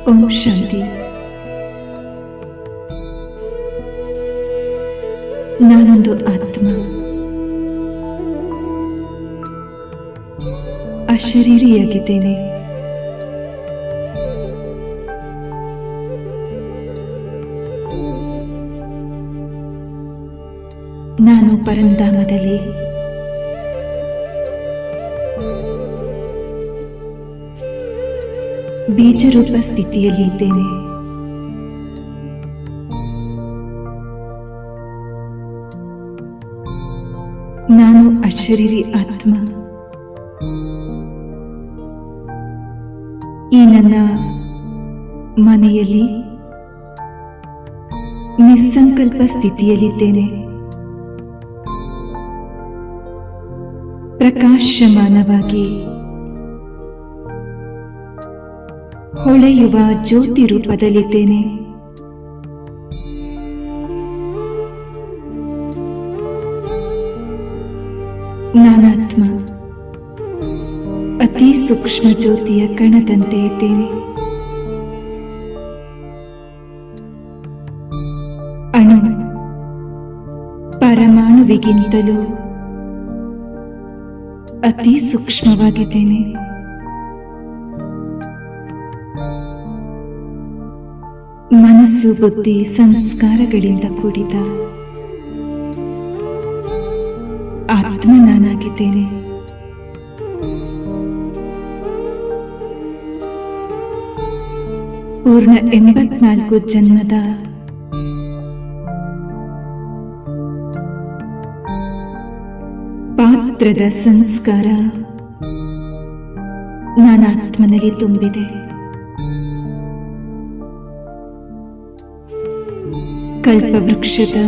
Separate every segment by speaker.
Speaker 1: ओम शांति। ನಾನೊಂದು ಆತ್ಮ, ಅಶರೀರಿಯಾಗಿದ್ದೇನೆ. ನಾನು ಪರಂಧಾಮದಲ್ಲಿ ಬೀಜರೂಪ ಸ್ಥಿತಿಯಲ್ಲಿ ಇದ್ದೇನೆ. ನಾನು ಅಶರೀರಿ ಆತ್ಮ. ಈ ನನ್ನ ಮನೆಯಲ್ಲಿ ನಿಸ್ಸಂಕಲ್ಪ ಸ್ಥಿತಿಯಲ್ಲಿದ್ದೇನೆ. ಪ್ರಕಾಶಮಾನವಾಗಿ ಹೊಳೆಯುವ ಜ್ಯೋತಿ ರೂಪದಲ್ಲಿದ್ದೇನೆ. ನಾನಾತ್ಮ ಅತಿ ಸೂಕ್ಷ್ಮ ಜ್ಯೋತಿಯ ಕಣದಂತೆ ಇದ್ದೇನೆ. ಅಣು ಪರಮಾಣುವಿಗಿಂತಲೂ ಅತಿ ಸೂಕ್ಷ್ಮವಾಗಿದ್ದೇನೆ. ಮನಸ್ಸು, ಬುದ್ಧಿ, ಸಂಸ್ಕಾರಗಳಿಂದ ಕೂಡಿದ ಆತ್ಮ ನಾನಾಗಿದ್ದೇನೆ. ಪೂರ್ಣ 84 ಜನ್ಮದ ಪಾತ್ರದ ಸಂಸ್ಕಾರ ನನ್ನ ಆತ್ಮನಲ್ಲಿ ತುಂಬಿದೆ. ಕಲ್ಪವೃಕ್ಷದ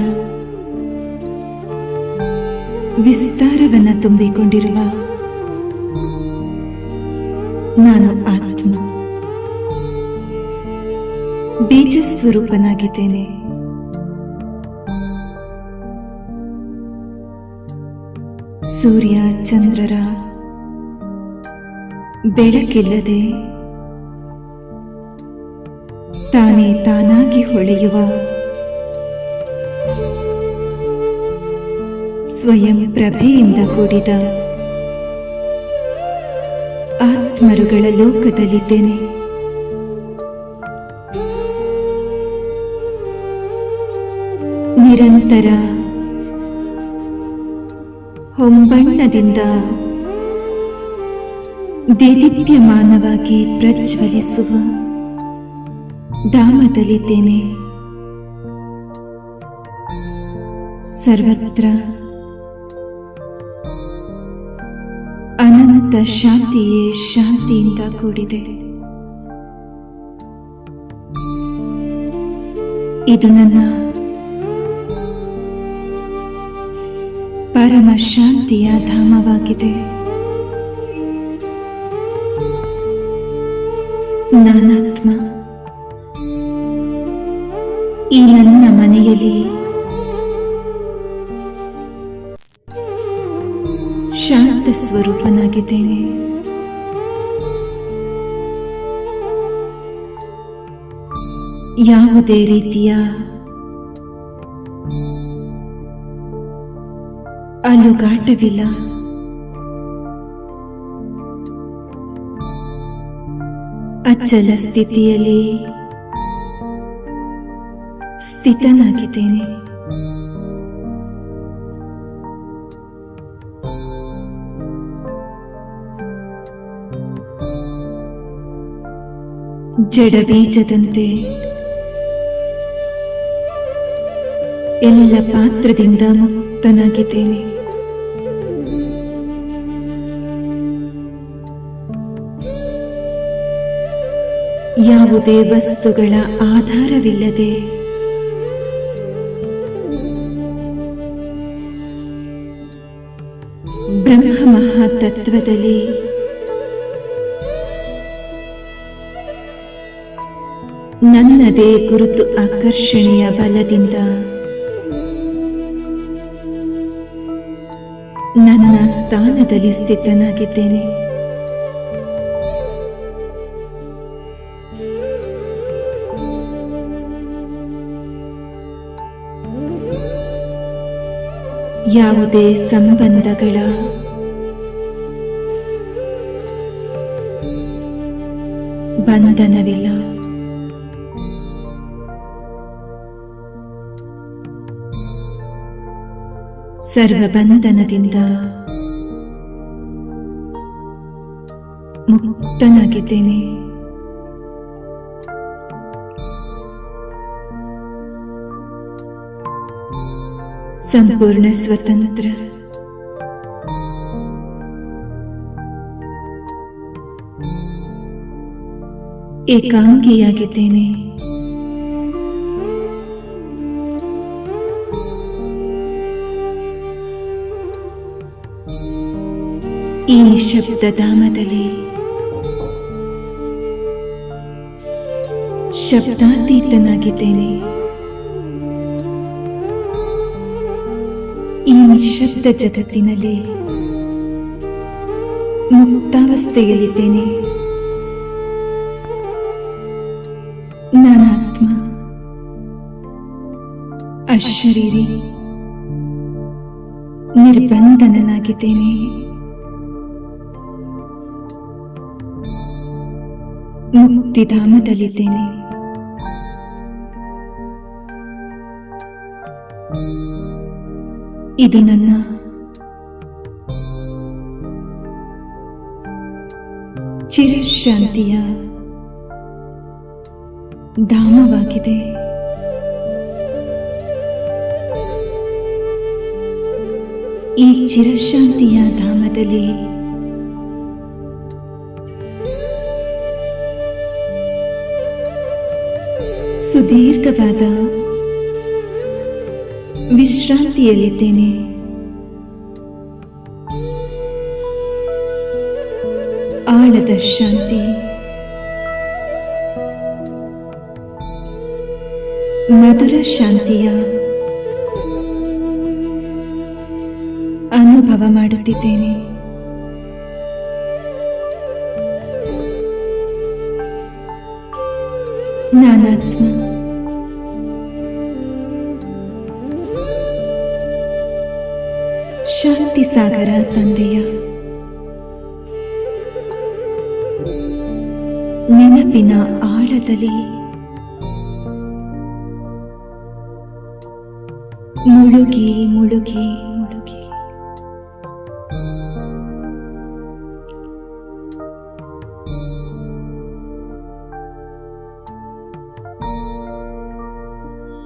Speaker 1: ವಿಸ್ತಾರವನ್ನು ತುಂಬಿಕೊಂಡಿರುವ ನಾನು ಆತ್ಮ ಬೀಜ ಸ್ವರೂಪನಾಗಿದ್ದೇನೆ. ಸೂರ್ಯ ಚಂದ್ರರ ಬೆಳಕಿಲ್ಲದೆ ತಾನೇ ತಾನಾಗಿ ಹೊಳೆಯುವ ಸ್ವಯಂ ಪ್ರಭೆಯಿಂದ ಕೂಡಿದ ಆತ್ಮರುಗಳ ಲೋಕದಲ್ಲಿದ್ದೇನೆ. ನಿರಂತರ ಹೊಂಬಣ್ಣದಿಂದ ದೇದೀಪ್ಯಮಾನವಾಗಿ ಪ್ರಜ್ವಲಿಸುವ ಧಾಮದಲ್ಲಿದ್ದೇನೆ. ಸರ್ವತ್ರ ಅನಂತ ಶಾಂತಿಯೇ ಶಾಂತಿಯಿಂದ ಕೂಡಿದೆ. ಇದು ನನ್ನ ಪರಮ ಶಾಂತಿಯ ಧಾಮವಾಗಿದೆ. ನಾನಾತ್ಮ ಈ ನನ್ನ ಮನೆಯಲ್ಲಿ ಶಾಂತ ಸ್ವರೂಪನಾಗಿದ್ದೇನೆ. ಯಾವುದೇ ರೀತಿಯ ಅಲುಗಾಟವಿಲ್ಲ. ಅಚಲ ಸ್ಥಿತಿಯಲ್ಲಿ ಸ್ಥಿತನಾಗಿದ್ದೇನೆ. ಜಡ ಬೀಜದಂತೆ ಎಲ್ಲ ಪಾತ್ರದಿಂದ ಮುಕ್ತನಾಗಿದ್ದೇನೆ. ಯಾವುದೇ ವಸ್ತುಗಳ ಆಧಾರವಿಲ್ಲದೆ ಬ್ರಹ್ಮ ಮಹಾತತ್ವದಲ್ಲಿ ನನ್ನದೇ ಗುರುತು ಆಕರ್ಷಣೆಯ ಬಲದಿಂದ ನನ್ನ ಸ್ಥಾನದಲ್ಲಿ ಸ್ಥಿತನಾಗಿದ್ದೇನೆ. ಯಾವುದೇ ಸಂಬಂಧಗಳ ಬಂಧನವಿಲ್ಲ. ಸರ್ವ ಬಂಧನದಿಂದ ಮುಕ್ತನಾಗಿದ್ದೇನೆ. ಸಂಪೂರ್ಣ ಸ್ವತಂತ್ರ. ಏಕಾಂಗಿಯಾಗಿದ್ದೇನೆ. ಈ ನಿಶ್ಶಬ್ದ ಧಾಮದಲ್ಲಿ ಶಬ್ದಾತೀತನಾಗಿದ್ದೇನೆ. ಈ ನಿಶ್ಶಬ್ದ ಜಗತ್ತಿನಲ್ಲಿ ಮುಕ್ತಾವಸ್ಥೆಯಲ್ಲಿದ್ದೇನೆ. ನಾನಾತ್ಮ, ಅಶರೀರಿ, ನಿರ್ಬಂಧನನಾಗಿದ್ದೇನೆ. ಮುಕ್ತಿಧಾಮದಲ್ಲಿದ್ದೇನೆ. ಇದು ನನ್ನ ಚಿರಶಾಂತಿಯ ಧಾಮವಾಗಿದೆ. ಈ ಚಿರಶಾಂತಿಯ ಧಾಮದಲ್ಲಿ ಸುದೀರ್ಘವಾದ ವಿಶ್ರಾಂತಿಯಲ್ಲಿದ್ದೇನೆ. ಆಳದ ಶಾಂತಿ, ಮಧುರ ಶಾಂತಿಯ ಅನುಭವ ಮಾಡುತ್ತಿದ್ದೇನೆ. ನಾನಾತ್ಮ, ಶಾಂತಿ ಸಾಗರ ತಂದೆಯ ನೆನಪಿನ ಆಳದಲ್ಲಿ ಮುಳುಗಿ ಮುಳುಗಿ ಮುಳುಗಿ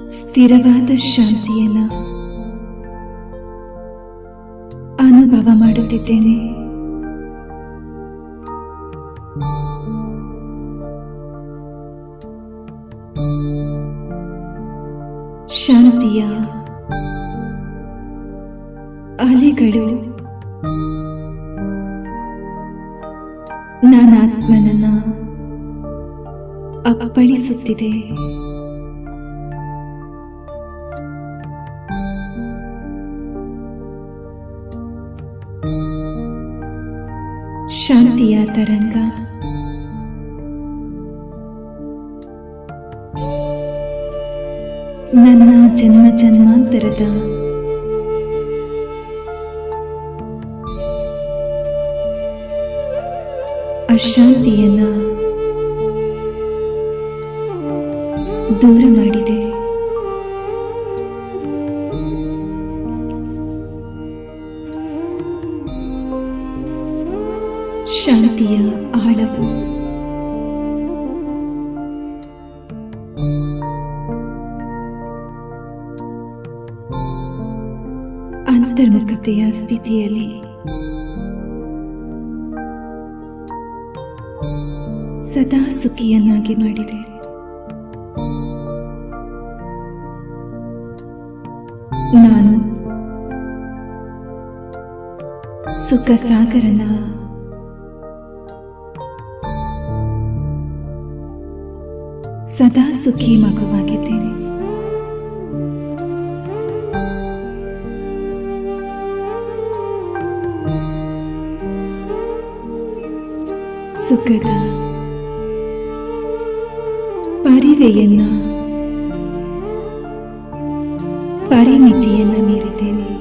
Speaker 1: ಸ್ಥಿರವಾದ ಶಾಂತಿಯನ್ನ ಅನುಭವ ಮಾಡುತ್ತಿದ್ದೇನೆ. ಶಾಂತಿಯ ಅಲೆಗಳು ನಾನಾತ್ಮನನ್ನ ಅಪ್ಪಳಿಸುತ್ತಿದೆ. ಶಾಂತಿಯ ತರಂಗ ನನ್ನ ಜನ್ಮ ಜನ್ಮಾಂತರದ ಅಶಾಂತಿಯನ್ನ ದೂರ ಮಾಡಿದೆ. ಶಾಂತಿಯ ಆಳವು ಅಂತರ್ಮುಖತೆಯ ಸ್ಥಿತಿಯಲ್ಲಿ ಸದಾ ಸುಖಿಯನ್ನಾಗಿ ಮಾಡಿದೆ. ನಾನು ಸುಖ ಸಾಗರನ ಸದಾ ಸುಖಿ ಮಗುವಾಗಿದ್ದೇನೆ. ಸುಖದ ಪರಿವೆಯನ್ನ ಪರಿಮಿತಿಯನ್ನ ಮೀರಿದ್ದೇನೆ.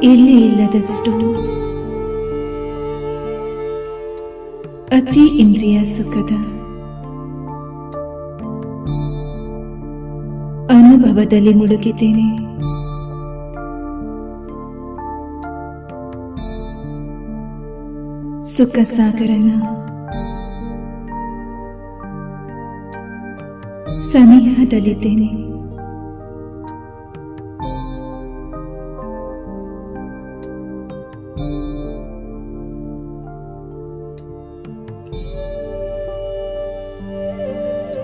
Speaker 1: ಎಲ್ಲೇ ಇಲ್ಲದಷ್ಟು ಅತಿ ಇಂದ್ರಿಯ ಸುಖದ ಅನುಭವದಲ್ಲಿ ಮುಳುಗಿದ್ದೇನೆ. ಸುಖ ಸಾಗರನ ಸನಿಹದಲ್ಲಿದ್ದೇನೆ.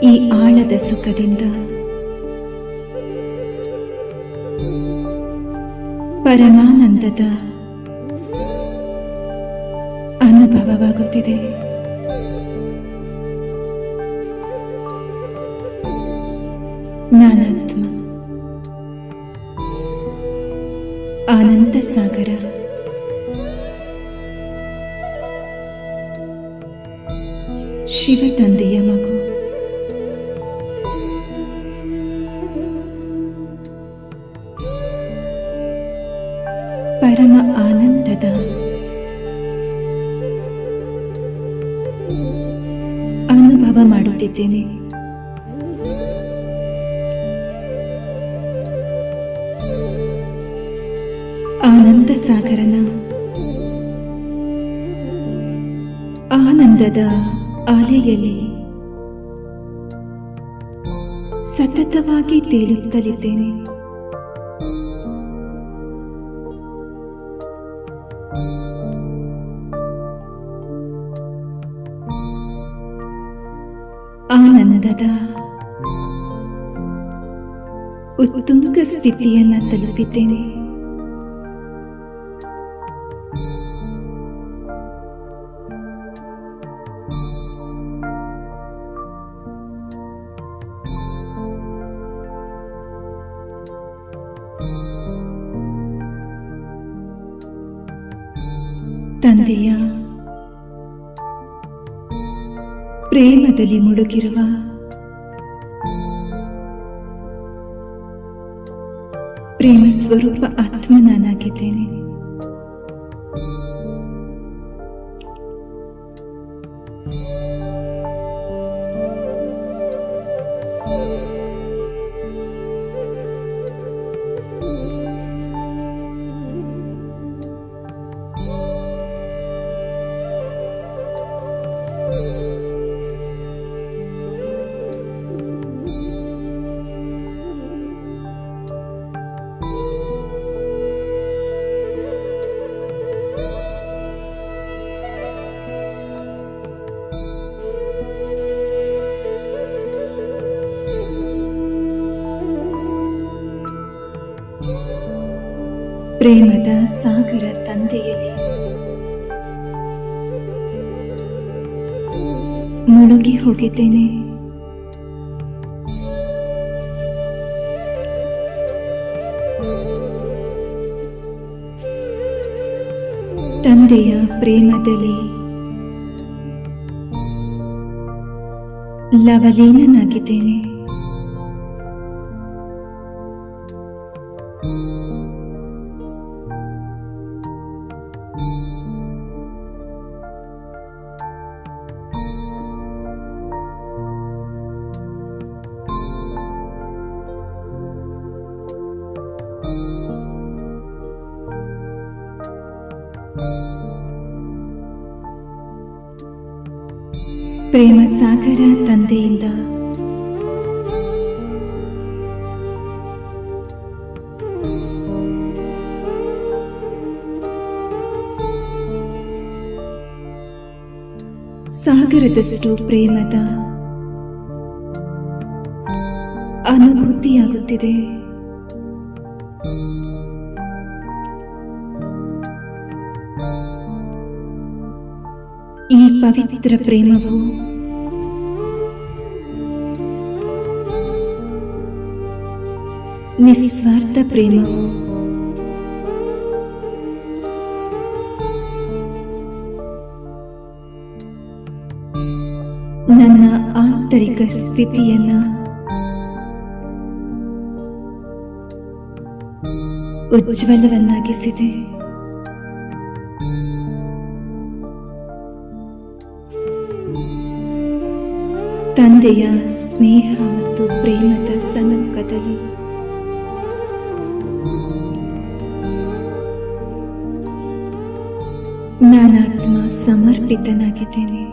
Speaker 1: ಈ ಆಳದ ಸುಖದಿಂದ ಪರಮಾನಂದದ ಅನುಭವವಾಗುತ್ತಿದೆ. ನಾನಾತ್ಮ ಆನಂದ ಸಾಗರ. ಶಿವ ತಂದೆಯ ಮಗು. ಪರಮ ಆನಂದದ ಅನುಭವ ಮಾಡುತ್ತಿದ್ದೇನೆ. ಆನಂದ ಸಾಗರನ ಆನಂದದ ಅಲೆಯಲ್ಲಿ ಸತತವಾಗಿ ತೇಲುತ್ತಲಿದ್ದೇನೆ. ಆನಂದದ ಉತ್ತುಂಗ ಸ್ಥಿತಿಯನ್ನು ತಲುಪಿದ್ದೇನೆ. ತಂದೆಯ ಪ್ರೇಮದಲ್ಲಿ ಮುಳುಗಿರುವ ಪ್ರೇಮ ಸ್ವರೂಪ ಆತ್ಮ ನಾನಾಗಿದ್ದೇನೆ. ಪ್ರೇಮದ ಸಾಗರ ತಂದೆಯಲ್ಲಿ ಮುಳುಗಿ ಹೋಗಿದ್ದೇನೆ. ತಂದೆಯ ಪ್ರೇಮದಲ್ಲಿ ಲವಲೀನನಾಗಿದ್ದೇನೆ. ಪ್ರೇಮ ಸಾಗರ ತಂದೆಯಿಂದ ಸಾಗರದಷ್ಟು ಪ್ರೇಮದ ಅನುಭೂತಿಯಾಗುತ್ತಿದೆ. ಈ ಪವಿತ್ರ ಪ್ರೇಮವು ನಿಸ್ವಾರ್ಥ ಪ್ರೇಮವು ನನ್ನ ಆಂತರಿಕ ಸ್ಥಿತಿಯನ್ನ ಉಜ್ವಲವನ್ನಾಗಿಸಿದೆ. ತಂದೆಯ ಸ್ನೇಹ ಮತ್ತು ಪ್ರೇಮದ ಸಮ್ಮುಖದಲ್ಲಿ ನಾನಾತ್ಮ ಸಮರ್ಪಿತನಾಗಿದ್ದೇನೆ.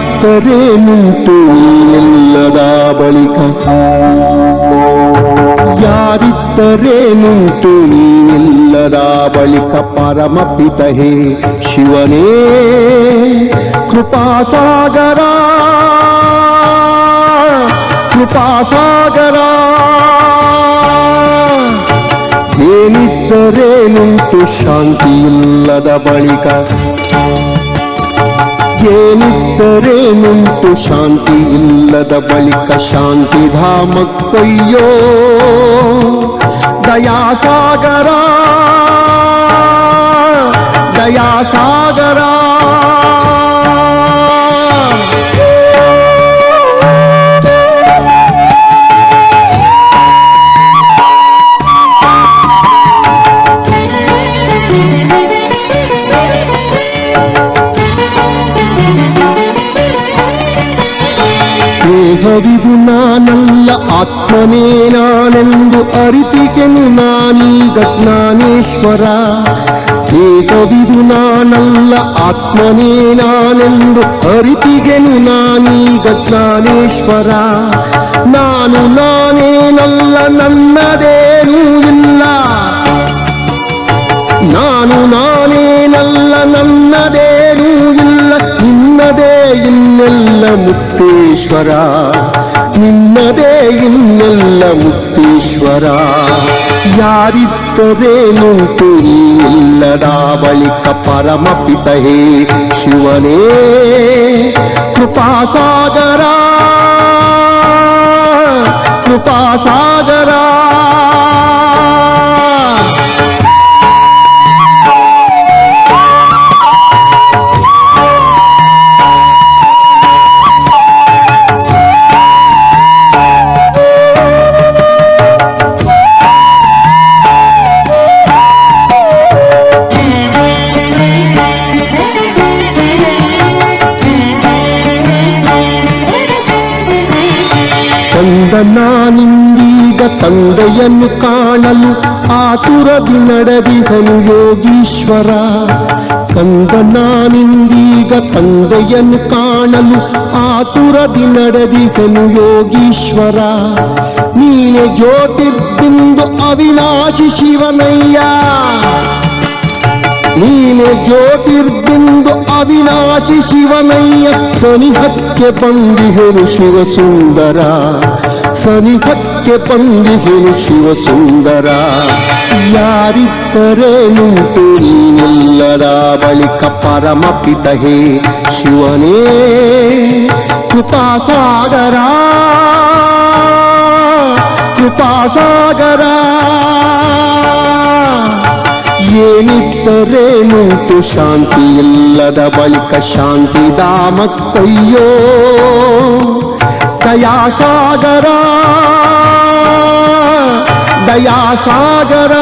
Speaker 2: ಯಾರಿದ್ದರೇನುಂಟು ಎಲ್ಲದ ಬಳಿಕ ಯಾರಿದ್ದರೇನುಂಟು ನೀನೆಲ್ಲದ ಬಳಿಕ ಪರಮಪಿತ ಹೇ ಶಿವನೇ ಕೃಪಾಸಾಗರ ಕೃಪಾಸಾಗರ ಏನಿದ್ದರೇನುಂಟು ಶಾಂತಿಯಿಲ್ಲದ ಬಳಿಕ ಏನಿದ್ದರೇನುಂಟು ಶಾಂತಿ ಇಲ್ಲದ ಬಳಿಕ ಶಾಂತಿಧಾಮಕ್ಕಯ್ಯೋ ದಯಾಸಾಗರ ದಯಾಸಾಗರ ದೇಹವಿದು ನಾನಲ್ಲ ಆತ್ಮನೇ ನಾನೆಂದು ಅರಿತಿಗೆನು ನಾನೀಗ ಜ್ಞಾನೇಶ್ವರ ದೇಹವಿದು ನಾನಲ್ಲ ಆತ್ಮನೇ ನಾನೆಂದು ಅರಿತಿಗೆನು ನಾನೀಗ ಜ್ಞಾನೇಶ್ವರ ನಾನು ನಾನೇನಲ್ಲ ನನ್ನದೇನೂ ಇಲ್ಲ ನಾನು ನಾನೇನಲ್ಲ ನನ್ನದೇನೂ ಇಲ್ಲ ನಿನ್ನದೇ ಇನ್ನೆಲ್ಲ ಮುಕ್ತೇಶ್ವರ ನಿನ್ನದೇ ಇನ್ನೆಲ್ಲ ಮುಕ್ತೇಶ್ವರ ಯಾರಿದ್ದರೇನುಂಟು ಇಲ್ಲದ ಬಳಿಕ ಪರಮಪಿತ ಹೇ ಶಿವನೇ ಕೃಪಾಸಾಗರ ಕೃಪಾಸಾಗರ ನಾನಿಂದೀಗ ತಂದೆಯನ್ನು ಕಾಣಲು ಆತುರದಿ ನಡೆದಿಹನು ಯೋಗೀಶ್ವರ ಕಂದ ನಾನಿಂದೀಗ ತಂದೆಯನ್ನು ಕಾಣಲು ಆತುರದಿ ನಡೆದಿಹನು ಯೋಗೀಶ್ವರ. ನೀನೆ ಜ್ಯೋತಿರ್ಬಿಂದು ಅವಿನಾಶಿ ಶಿವನಯ್ಯ, ನೀನೆ ಜ್ಯೋತಿರ್ಬಿಂದು ಅವಿನಾಶಿ ಶಿವನಯ್ಯ. ಸನಿಹಕ್ಕೆ ಬಂದಿಹೆನು ಶಿವಸುಂದರ, ಸನಿಹಕ್ಕೆ ಬಂದಿಹೆನು ಶಿವಸುಂದರ. ಯಾರಿದ್ದರೇನುಂಟು ನೀನಿಲ್ಲದ ಬಳಿಕ ಪರಮಪಿತ ಹೇ ಶಿವನೇ ಕೃಪಾಸಾಗರ, ಕೃಪಾಸಾಗರ. ಏನಿದ್ದರೇನುಂಟು ಶಾಂತಿ ಇಲ್ಲದ ಬಳಿಕ ಶಾಂತಿಧಾಮಕ್ಕಯ್ಯೋ ದಯಾಸಾಗರ, ದಯಾಸಾಗರ.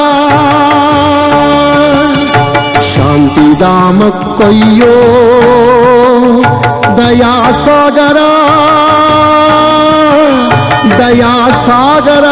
Speaker 2: ಶಾಂತಿಧಾಮಕ್ಕಯ್ಯೋ ದಯಾಸಾಗರ, ದಯಾಸಾಗರ.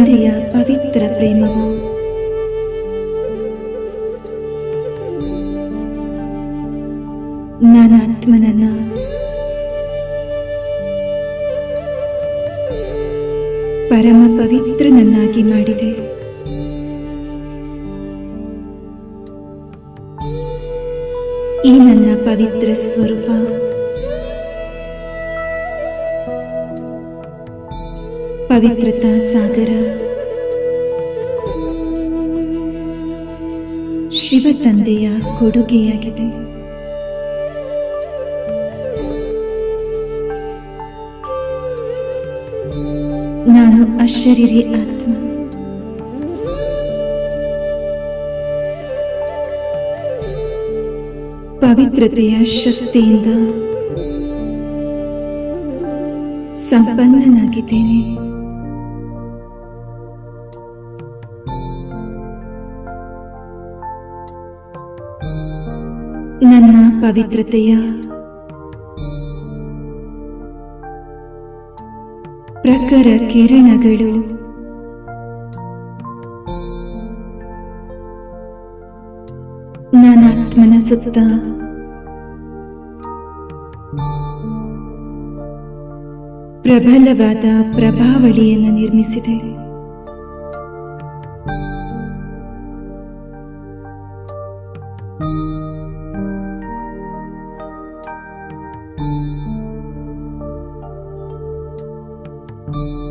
Speaker 1: ತಂದೆಯ ಪವಿತ್ರ ಪ್ರೇಮವು ನನ್ನ ಆತ್ಮನನ್ನ ಪರಮ ಪವಿತ್ರನನ್ನಾಗಿ ಮಾಡಿದೆ. ಈ ನನ್ನ ಪವಿತ್ರ ಸ್ವರೂಪ ಪವಿತ್ರತಾ ಸಾಗರ ಶಿವ ತಂದೆಯ ಕೊಡುಗೆಯಾಗಿದೆ. ನಾನು ಅಶರೀರಿ ಆತ್ಮ. ಪವಿತ್ರತೆಯ ಶಕ್ತಿಯಿಂದ ಸಂಪನ್ನನಾಗಿದ್ದೇನೆ. ನನ್ನ ಪವಿತ್ರತೆಯ ಪ್ರಖರ ಕಿರಣಗಳು ನನ್ನ ಆತ್ಮನ ಸುತ್ತ ಪ್ರಬಲವಾದ ಪ್ರಭಾವಳಿಯನ್ನು ನಿರ್ಮಿಸಿದೆ.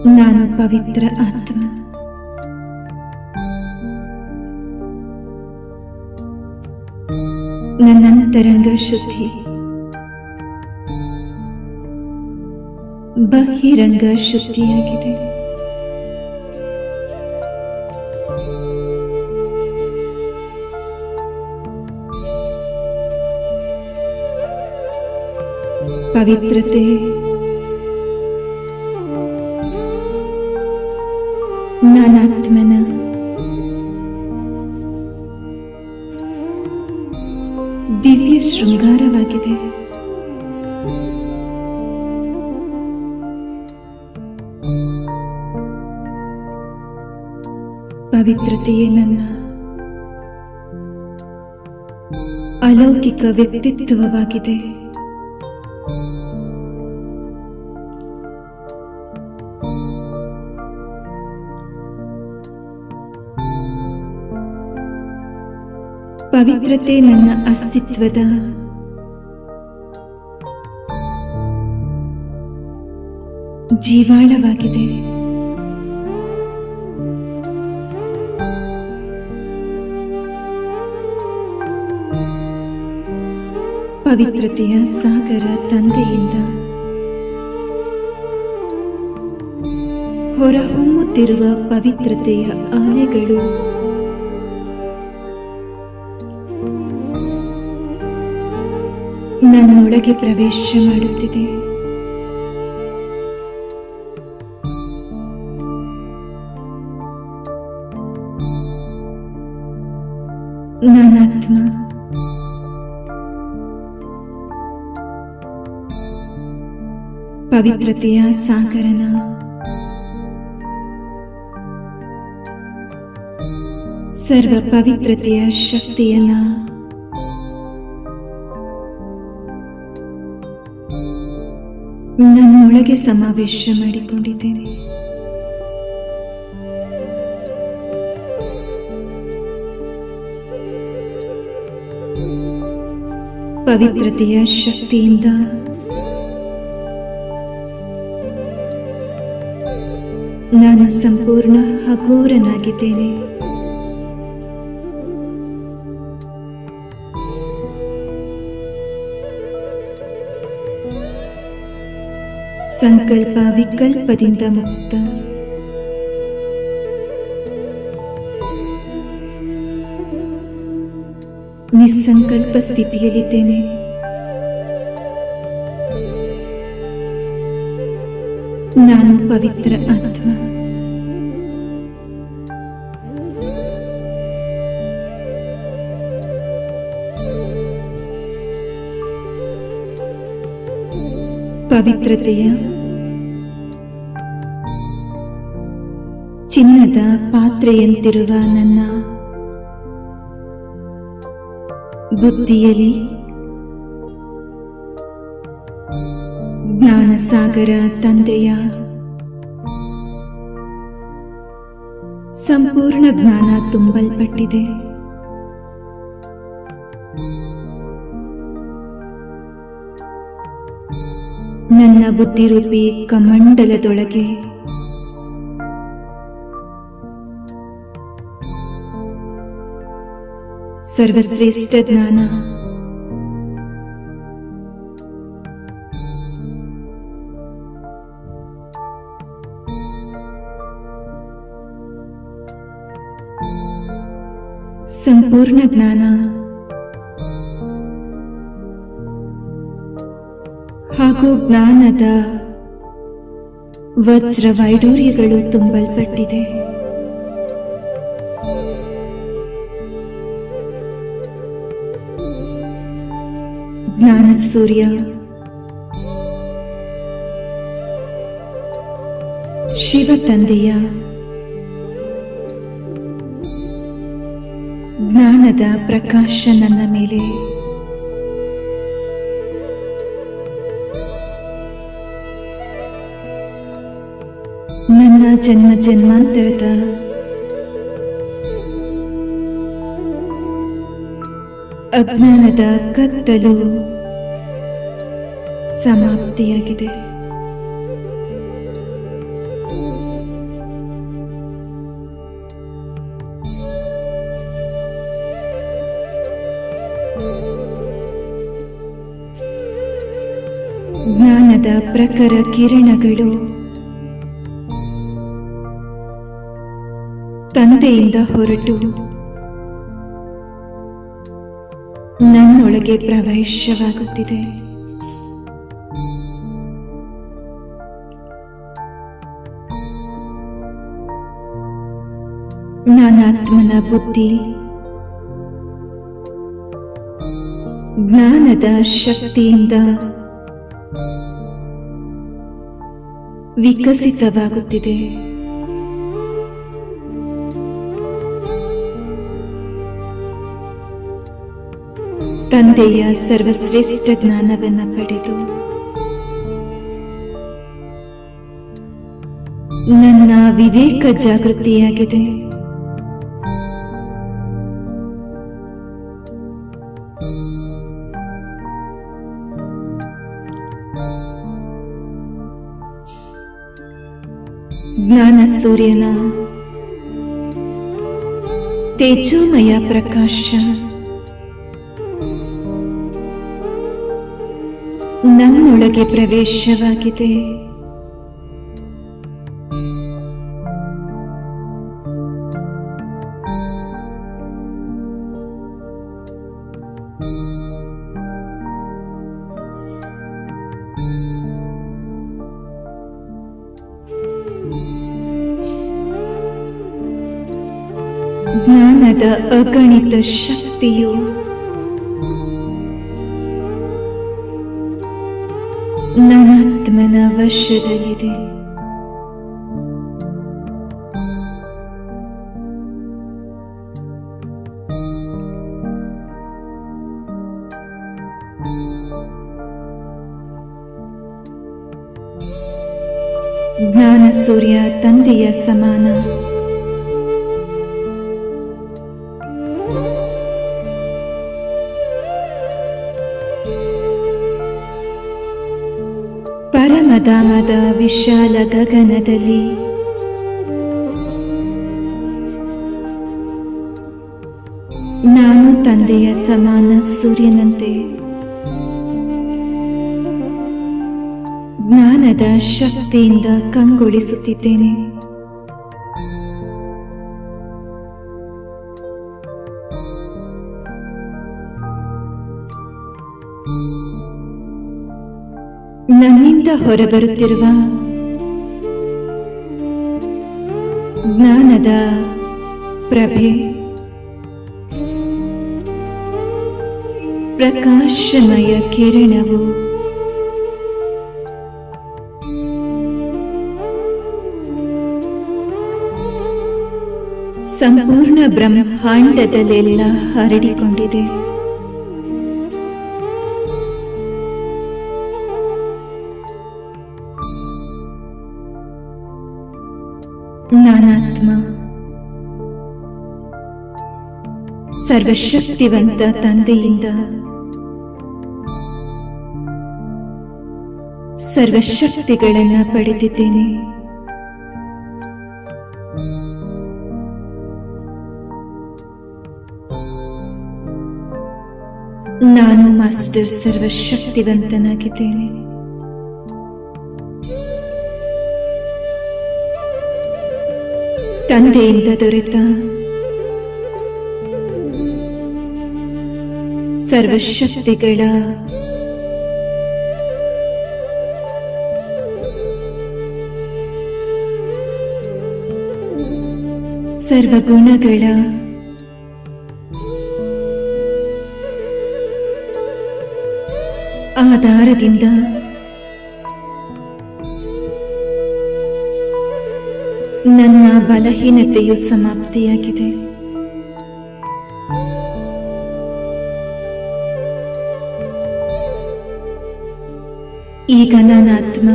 Speaker 1: ನಾನು ಪವಿತ್ರ ಆತ್ಮ. ನನ್ನ ಅಂತರಂಗ ಶುದ್ಧಿ ಬಹಿರಂಗ ಶುದ್ಧಿಯಾಗಿದೆ. ಪವಿತ್ರತೆ ನನ್ನ ಆತ್ಮನ ದಿವ್ಯ ಶೃಂಗಾರವಾಗಿದೆ. ಪವಿತ್ರತೆಯೇ ನನ್ನ ಅಲೌಕಿಕ ವ್ಯಕ್ತಿತ್ವವಾಗಿದೆ. ಪವಿತ್ರತೆ ನನ್ನ ಅಸ್ತಿತ್ವದ ಜೀವಾಳವಾಗಿದೆ. ಪವಿತ್ರತೆಯ ಸಾಗರ ತಂದೆಯಿಂದ ಹೊರಹೊಮ್ಮುತ್ತಿರುವ ಪವಿತ್ರತೆಯ ಅಲೆಗಳು ನನ್ನೊಳಗೆ ಪ್ರವೇಶ ಮಾಡುತ್ತಿದೆ. ನಾನಾತ್ಮ ಪವಿತ್ರತೆಯ ಸಾಗರನ ಸರ್ವ ಪವಿತ್ರತೆಯ ಶಕ್ತಿಯನ್ನ ನನ್ನೊಳಗೆ ಸಮಾವೇಶ ಮಾಡಿಕೊಂಡಿದ್ದೇನೆ. ಪವಿತ್ರತೆಯ ಶಕ್ತಿಯಿಂದ ನಾನು ಸಂಪೂರ್ಣ ಹಗೂರನಾಗಿದ್ದೇನೆ. ಸಂಕಲ್ಪ ವಿಕಲ್ಪದಿಂದ ಮುಕ್ತ. ನಿಸ್ಸಂಕಲ್ಪ ಸ್ಥಿತಿಯಲ್ಲಿದ್ದೇನೆ. ನಾನು ಪವಿತ್ರ ಆತ್ಮ. ಪವಿತ್ರತೆಯ ಚಿನ್ನದ ಪಾತ್ರೆಯಂತಿರುವ ನನ್ನ ಬುದ್ಧಿಯಲ್ಲಿ ಜ್ಞಾನಸಾಗರ ತಂದೆಯ ಸಂಪೂರ್ಣ ಜ್ಞಾನ ತುಂಬಲ್ಪಟ್ಟಿದೆ. ನನ್ನ ಬುದ್ಧಿರೂಪಿ ಕಮಂಡಲದೊಳಗೆ ಸರ್ವಶ್ರೇಷ್ಠ ಜ್ಞಾನ ಸಂಪೂರ್ಣ ಜ್ಞಾನ ಹಾಗೂ ಜ್ಞಾನದ ವಜ್ರ ವೈಡೂರ್ಯಗಳು ತುಂಬಲ್ಪಟ್ಟಿದೆ. ಜ್ಞಾನ ಸೂರ್ಯ ಶಿವ ತಂದೆಯ ಜ್ಞಾನದ ಪ್ರಕಾಶ ನನ್ನ ಮೇಲೆ ನನ್ನ ಜನ್ಮ ಜನ್ಮಾಂತರದ ಅಜ್ಞಾನದ ಕತ್ತಲು ಸಮಾಪ್ತಿಯಾಗಿದೆ. ಜ್ಞಾನದ ಪ್ರಖರ ಕಿರಣಗಳು ತಂದೆಯಿಂದ ಹೊರಟು ನನ್ನೊಳಗೆ ಪ್ರವೇಶವಾಗುತ್ತಿದೆ. ನಾನಾತ್ಮನ ಬುದ್ಧಿ ಜ್ಞಾನದ ಶಕ್ತಿಯಿಂದ ವಿಕಸಿತವಾಗುತ್ತಿದೆ. ತಂದೆಯ ಸರ್ವಶ್ರೇಷ್ಠ ಜ್ಞಾನವನ್ನು ಪಡೆದು ನನ್ನ ವಿವೇಕ ಜಾಗೃತಿಯಾಗಿದೆ. ಜ್ಞಾನ ಸೂರ್ಯನ ತೇಜೋಮಯ ಪ್ರಕಾಶ ನನ್ನೊಳಗೆ ಪ್ರವೇಶವಾಗಿದೆ. ಜ್ಞಾನದ ಅಗಣಿತ ಶಕ್ತಿಯು ನನಾತ್ಮನ ವಶದಲ್ಲಿದೆ. ಜ್ಞಾನ ಸೂರ್ಯ ತಂದೆಯ ಸಮಾನ. ಪರಮಧಾಮದ ವಿಶಾಲ ಗಗನದಲ್ಲಿ ನಾನು ತಂದೆಯ ಸಮಾನ ಸೂರ್ಯನಂತೆ ಜ್ಞಾನದ ಶಕ್ತಿಯಿಂದ ಕಂಗೊಳಿಸುತ್ತಿದ್ದೇನೆ. ನನ್ನಿಂದ ಹೊರಬರುತ್ತಿರುವ ಜ್ಞಾನದ ಪ್ರಭೆ ಪ್ರಕಾಶಮಯ ಕಿರಣವು ಸಂಪೂರ್ಣ ಬ್ರಹ್ಮಾಂಡದಲ್ಲೆಲ್ಲ ಹರಡಿಕೊಂಡಿದೆ. ನಾನಾತ್ಮ ಸರ್ವಶಕ್ತಿವಂತ ತಂದೆಯಿಂದ ಸರ್ವಶಕ್ತಿಗಳನ್ನ ಪಡೆದಿದ್ದೇನೆ. ನಾನು ಮಾಸ್ಟರ್ ಸರ್ವಶಕ್ತಿವಂತನಾಗಿದ್ದೇನೆ. ತಂದೆಯಿಂದ ದೊರೆತ ಸರ್ವಶಕ್ತಿಗಳ ಸರ್ವಗುಣಗಳ ಆಧಾರದಿಂದ ನನ್ನ ಬಲಹೀನತೆಯು ಸಮಾಪ್ತಿಯಾಗಿದೆ. ಈಗ ನಾನಾತ್ಮ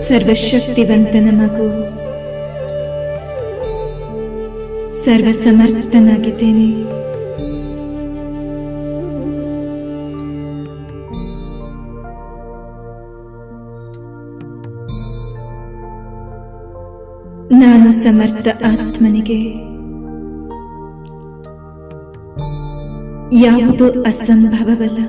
Speaker 1: ಸರ್ವಶಕ್ತಿವಂತನ ಮಗು, ಸರ್ವಸಮರ್ಥನಾಗಿದ್ದೇನೆ. ನಾನು ಸಮರ್ಥ ಆತ್ಮನಿಗೆ ಯಾವುದೂ ಅಸಂಭವವಲ್ಲ.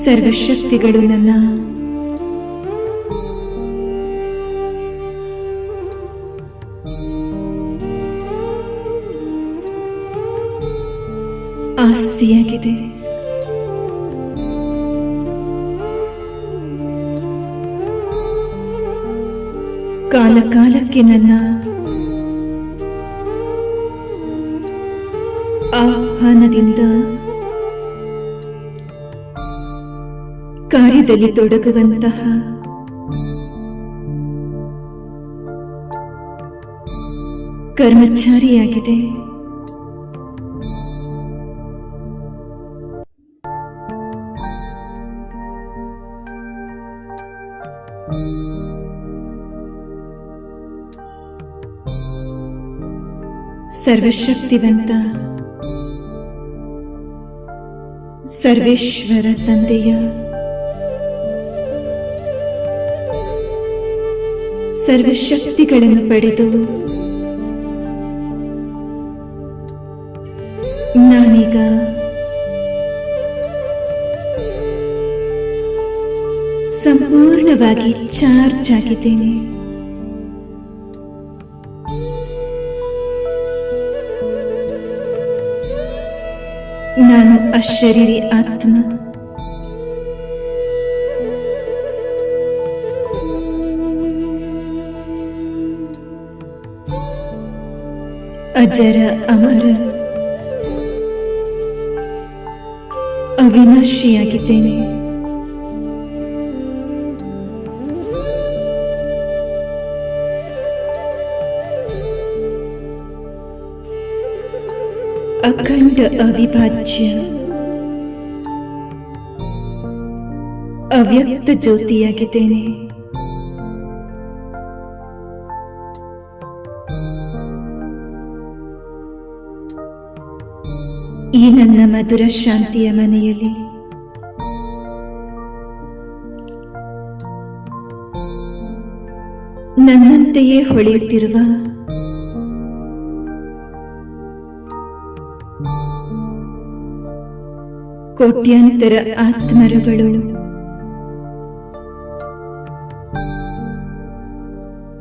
Speaker 1: ಸರ್ವಶಕ್ತಿಗಳು ನನ್ನ ಆಸ್ತಿಯಾಗಿದೆ. ಕಾಲ ಕಾಲಕ್ಕೆ ನನ್ನ ಆಹ್ವಾನದಿಂದ ಕಾರ್ಯದಲ್ಲಿ ತೊಡಗುವಂತಹ ಕರ್ಮಚಾರಿಯಾಗಿದೆ. ಸರ್ವಶಕ್ತಿವಂತ ಸರ್ವೇಶ್ವರ ತಂದೆಯ ಸರ್ವಶಕ್ತಿಗಳನ್ನು ಪಡೆದು ನಾನೀಗ ಸಂಪೂರ್ಣವಾಗಿ ಚಾರ್ಜ್ ಆಗಿದ್ದೇನೆ. ನಾನು ಅಶರೀರಿ ಆತ್ಮ. ಅಜರ ಅಮರ ಅವಿನಾಶಿಯಾಗಿದ್ದೇನೆ. ಅಖಂಡ ಅವಿಭಾಜ್ಯ ಅವ್ಯಕ್ತ ಜ್ಯೋತಿಯಾಗಿದ್ದೇನೆ. ಈ ನನ್ನ ಮಧುರ ಶಾಂತಿಯ ಮನೆಯಲ್ಲಿ ನನ್ನಂತೆಯೇ ಹೊಳೆಯುತ್ತಿರುವ ಕೋಟ್ಯಾಂತರ ಆತ್ಮರುಗಳು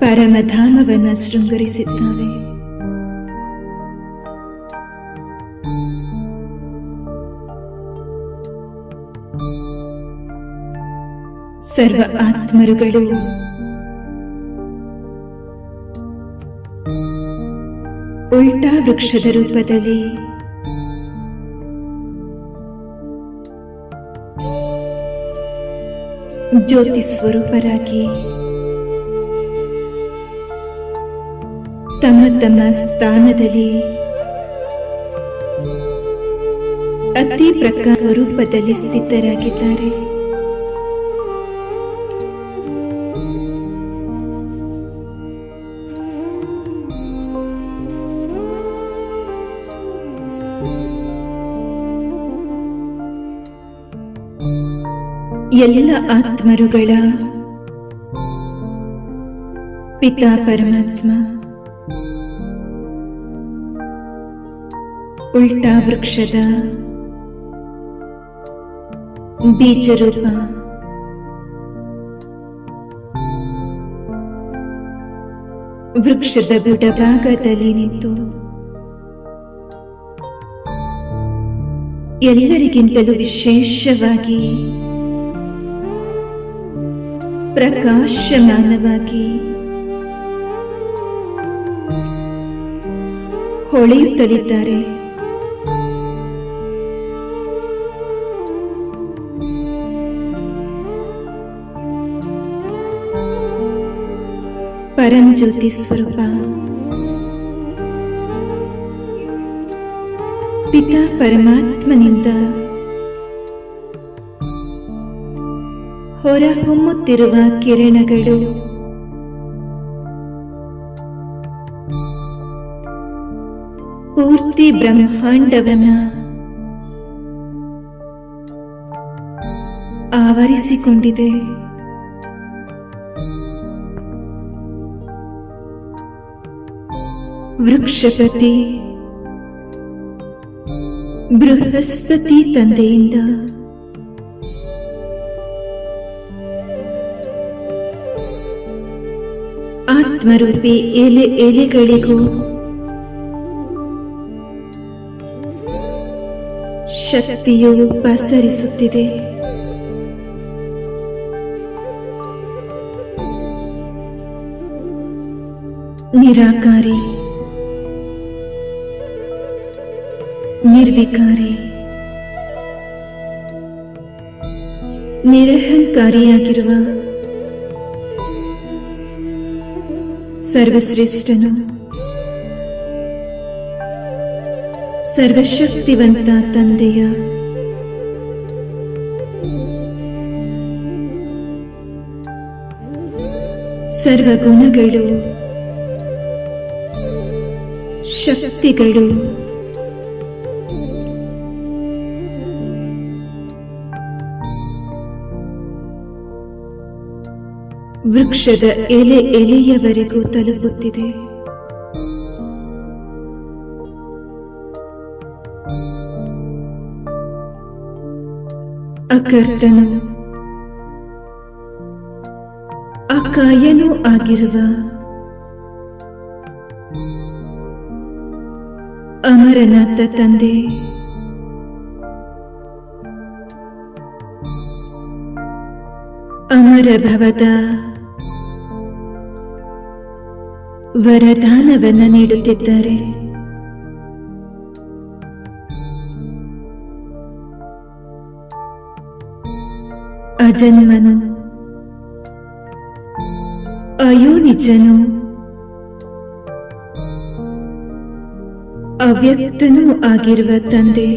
Speaker 1: ಪರಮಧಾಮವನ್ನು ಶೃಂಗರಿಸಿದ್ದಾವೆ. ಸರ್ವ ಆತ್ಮರುಗಳು ಉಲ್ಟಾ ವೃಕ್ಷದ ರೂಪದಲ್ಲಿ ಜ್ಯೋತಿ ಸ್ವರೂಪರಾಗಿ ತಮ್ಮ ತಮ್ಮ ಸ್ಥಾನದಲ್ಲಿ ಅತಿ ಪ್ರಕಾಶ ಸ್ವರೂಪದಲ್ಲಿ ಸ್ಥಿತರಾಗಿದ್ದಾರೆ. ಎಲ್ಲ ಆತ್ಮರುಗಳ ಪಿತಾ ಪರಮಾತ್ಮ ಉಲ್ಟಾ ವೃಕ್ಷದ ಬೀಜರೂಪ ವೃಕ್ಷದ ಬುಡಭಾಗದಲ್ಲಿ ನಿಂತು ಎಲ್ಲರಿಗಿಂತಲೂ ವಿಶೇಷವಾಗಿ ಪ್ರಕಾಶಮಾನವಾಗಿ ಹೊಳೆಯುತ್ತಲಿದ್ದಾರೆ. ಪರಂಜ್ಯೋತಿ ಸ್ವರೂಪ ಪಿತಾ ಪರಮಾತ್ಮನಿಂದ ಹೊರಹೊಮ್ಮುತ್ತಿರುವ ಕಿರಣಗಳು ಪೂರ್ತಿ ಬ್ರಹ್ಮಾಂಡವನ್ನ ಆವರಿಸಿಕೊಂಡಿದೆ. ವೃಕ್ಷಪತಿ ಬೃಹಸ್ಪತಿ ತಂದೆಯಿಂದ ಆತ್ಮರೂಪಿ ಎಲೆಗಳಿಗೂ ಶಕ್ತಿಯು ಪಸರಿಸುತ್ತಿದೆ. ನಿರಾಕಾರಿ, ನಿರ್ವಿಕಾರಿ, ನಿರಹಂಕಾರಿಯಾಗಿರುವ ಸರ್ವಶ್ರೇಷ್ಠನು, ಸರ್ವಶಕ್ತಿವಂತ ತಂದೆಯ ಸರ್ವಗುಣಗಳು, ಶಕ್ತಿಗಳು ವೃಕ್ಷದ ಎಲೆಯವರೆಗೂ ತಲುಪುತ್ತಿದೆ. ಅಕರ್ತನು ಅಕಾಯನೂ ಆಗಿರುವ ಅಮರನಾಥ ತಂದೆ ಅಮರಭವದ ವರದಾನವನ್ನು ನೀಡುತ್ತಿದ್ದಾರೆ. ಅಜನ್ಮನು, ಅಯೋನಿಜನು, ಅವ್ಯಕ್ತನೂ ಆಗಿರುವ ತಂದೆ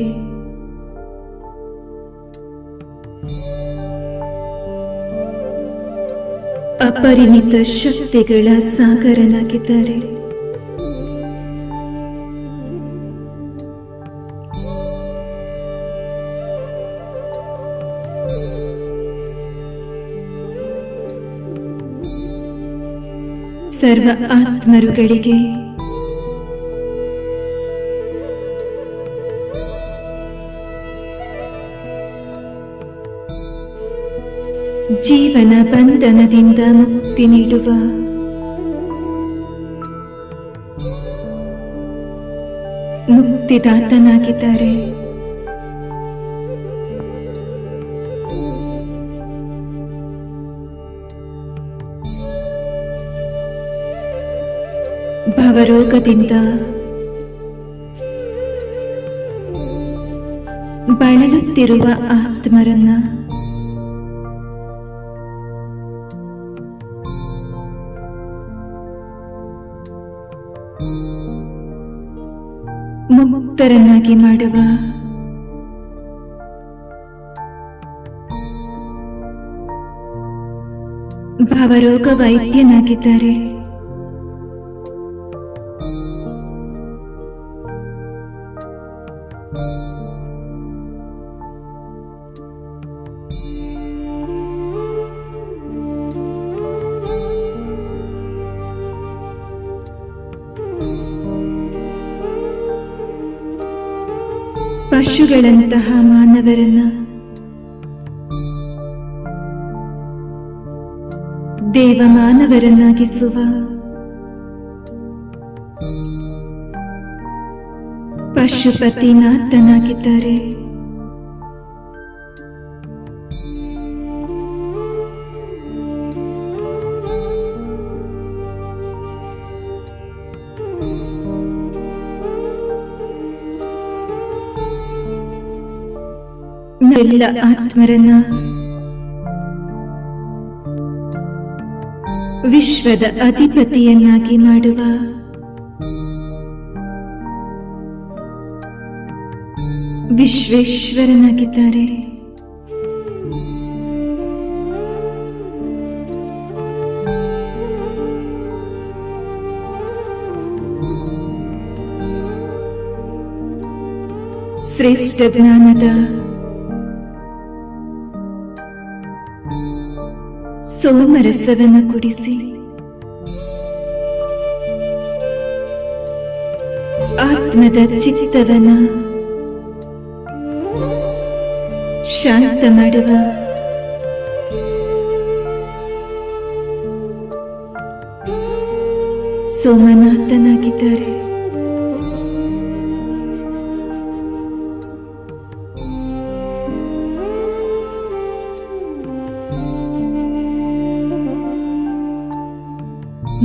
Speaker 1: ಅಪರಿಮಿತ ಶಕ್ತಿಗಳ ಸಾಗರನಾಗಿದ್ದಾರೆ. ಸರ್ವ ಆತ್ಮರುಗಳಿಗೆ ಜೀವನ ಬಂಧನದಿಂದ ಮುಕ್ತಿ ನೀಡುವ ಮುಕ್ತಿದಾತನಾಗಿದ್ದಾರೆ. ಭವರೋಗದಿಂದ ಬಳಲುತ್ತಿರುವ ಆತ್ಮರನ್ನ ಮುಕ್ತರನ್ನಾಗಿ ಮಾಡುವ ಭಾವರೋಗ ವೈದ್ಯನಾಗಿದ್ದಾರೆ. ಪಶುಗಳಂತಹ ಮಾನವರನ್ನ ದೇವಮಾನವರನ್ನಾಗಿಸುವ ಪಶುಪತಿನಾಥನಾಗಿದ್ದಾರೆ. ಎಲ್ಲ ಆತ್ಮರನ್ನ ವಿಶ್ವದ ಅಧಿಪತಿಯನ್ನಾಗಿ ಮಾಡುವ ವಿಶ್ವೇಶ್ವರನಾಗಿದ್ದಾರೆ. ಶ್ರೇಷ್ಠ ಜ್ಞಾನದ ಸೋಮರಸವನ್ನು ಕುಡಿಸಿ ಆತ್ಮದ ಚಿತ್ತವನ ಶಾಂತ ಮಾಡುವ ಸೋಮನಾಥನಾಗಿದ್ದಾರೆ.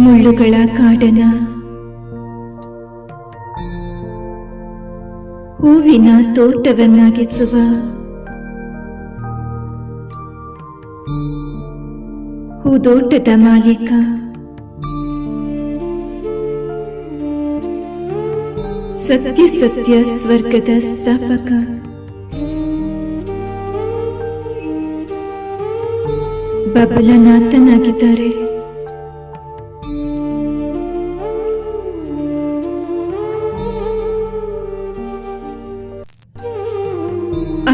Speaker 1: ಮುಳ್ಳುಗಳ ಕಾಡನ ಹೂವಿನ ತೋಟವನ್ನಾಗಿಸುವ ಹೂದೋಟದ ಮಾಲೀಕ ಸತ್ಯ ಸತ್ಯ ಸ್ವರ್ಗದ ಸ್ಥಾಪಕ ಬಬಲನಾಥನಾಗಿದ್ದಾರೆ.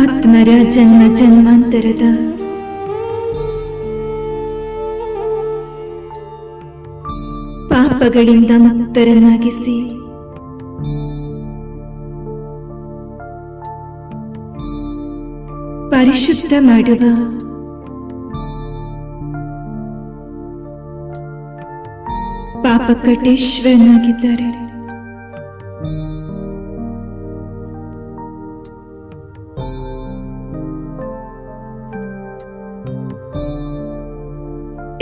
Speaker 1: ಆತ್ಮರ ಜನ್ಮ ಜನ್ಮಾಂತರದ ಪಾಪಗಳಿಂದ ಮುಕ್ತರನ್ನಾಗಿಸಿ ಪರಿಶುದ್ಧ ಮಾಡುವ ಪಾಪಕಟೇಶ್ವರನಾಗಿದ್ದಾರೆ.